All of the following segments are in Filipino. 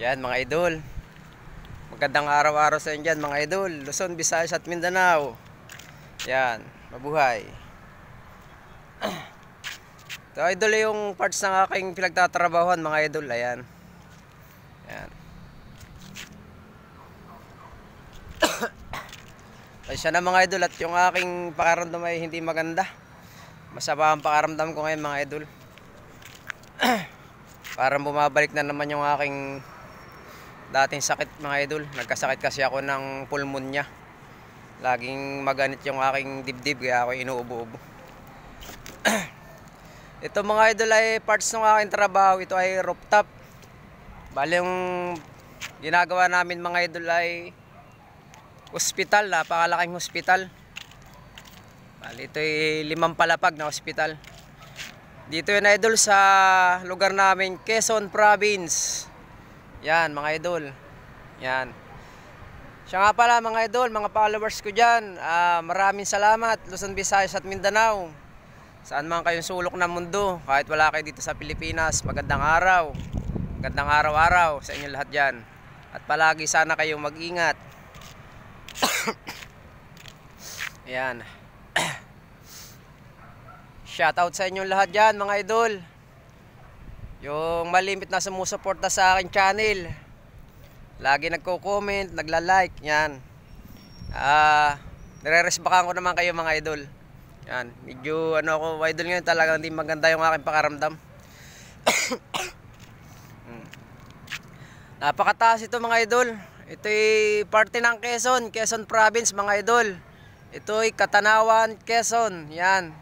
Yan mga idol. Magandang araw-araw sa inyo dyan mga idol. Luzon, Visayas at Mindanao. Yan, mabuhay. Ito idol yung parts ng aking pinagtatrabahuan mga idol. Ayan. Yan. Pasensya na mga idol at yung aking pakaramdam ay hindi maganda. Masama ang pakaramdam ko ngayon mga idol. Parang bumabalik na naman yung aking dating sakit mga idol. Nagkasakit kasi ako ng pulmonya. Laging maganit yung aking dibdib kaya ako inuubo-ubo. Ito mga idol ay parts ng aking trabaho. Ito ay rooftop. Bali yung ginagawa namin mga idol ay hospital. Napakalaking hospital. Bali ito ay 5 palapag na hospital. Dito yun idol sa lugar namin, Quezon Province. Yan mga idol. Yan. Siya nga pala mga idol, mga followers ko dyan. Maraming salamat Luzon, Visayas at Mindanao. Saan man kayong sulok ng mundo, kahit wala kayo dito sa Pilipinas, magandang araw. Magandang araw-araw sa inyo lahat dyan. At palagi sana kayong mag-ingat. Yan. Shoutout sa inyong lahat dyan mga idol. Yung malimit na sumusuporta sa akin channel. Lagi nagko-comment, nagla-like. Yan. Nire-resbakan ko naman kayo mga idol. Yan. Medyo ano ako idol ngayon, talagang hindi maganda yung aking pakaramdam. Napakataas ito mga idol. Ito'y parte ng Quezon Province mga idol. Ito'y Katanawan, Quezon. Yan.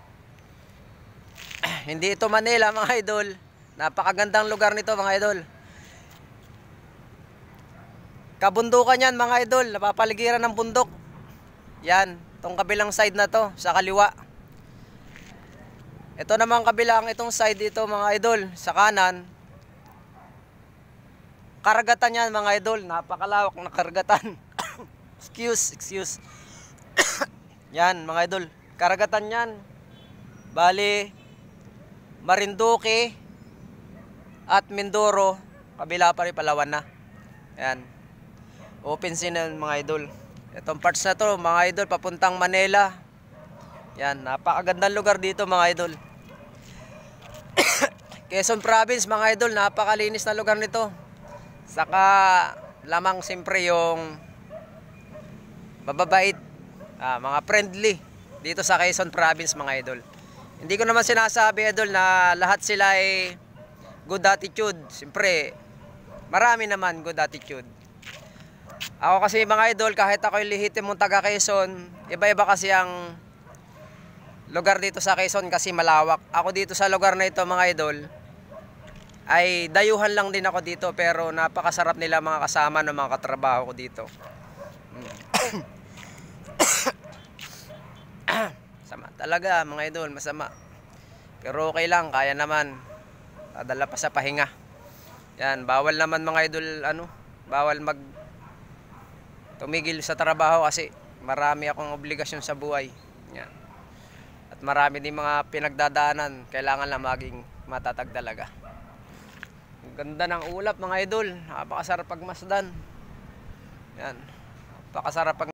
Hindi ito Manila mga idol. Napakagandang lugar nito mga idol. Kabundukan yan mga idol. Napapaligiran ng bundok. Yan. Itong kabilang side na to. Sa kaliwa. Ito naman kabilang itong side dito mga idol. Sa kanan. Karagatan yan mga idol. Napakalawak na karagatan. Excuse. Yan mga idol. Karagatan yan. Bali Marinduque at Mindoro, kabila pa rin Palawan na. Ayan. Open scene mga idol. Itong parts na to mga idol papuntang Manila. Yan, napakagandang lugar dito mga idol. Quezon Province mga idol, napakalinis na lugar nito. Saka lamang siyempre yung mababait, mga friendly dito sa Quezon Province mga idol. Hindi ko naman sinasabi idol na lahat sila ay good attitude. Siyempre, marami naman good attitude. Ako kasi mga idol, kahit ako yung lihitin mong taga Quezon, iba-iba kasi ang lugar dito sa Quezon kasi malawak. Ako dito sa lugar na ito mga idol, ay dayuhan lang din ako dito pero napakasarap nila mga kasama ng mga katrabaho ko dito. Sama talaga mga idol, masama. Pero okay lang, kaya naman. Dadala pa sa pahinga. Yan, bawal naman mga idol, bawal tumigil sa trabaho kasi marami akong obligasyon sa buhay. Yan. At marami din mga pinagdadaanan, kailangan lang maging matatag talaga. Ang ganda ng ulap mga idol, napakasarap pagmasdan. Yan. Napakasarap pag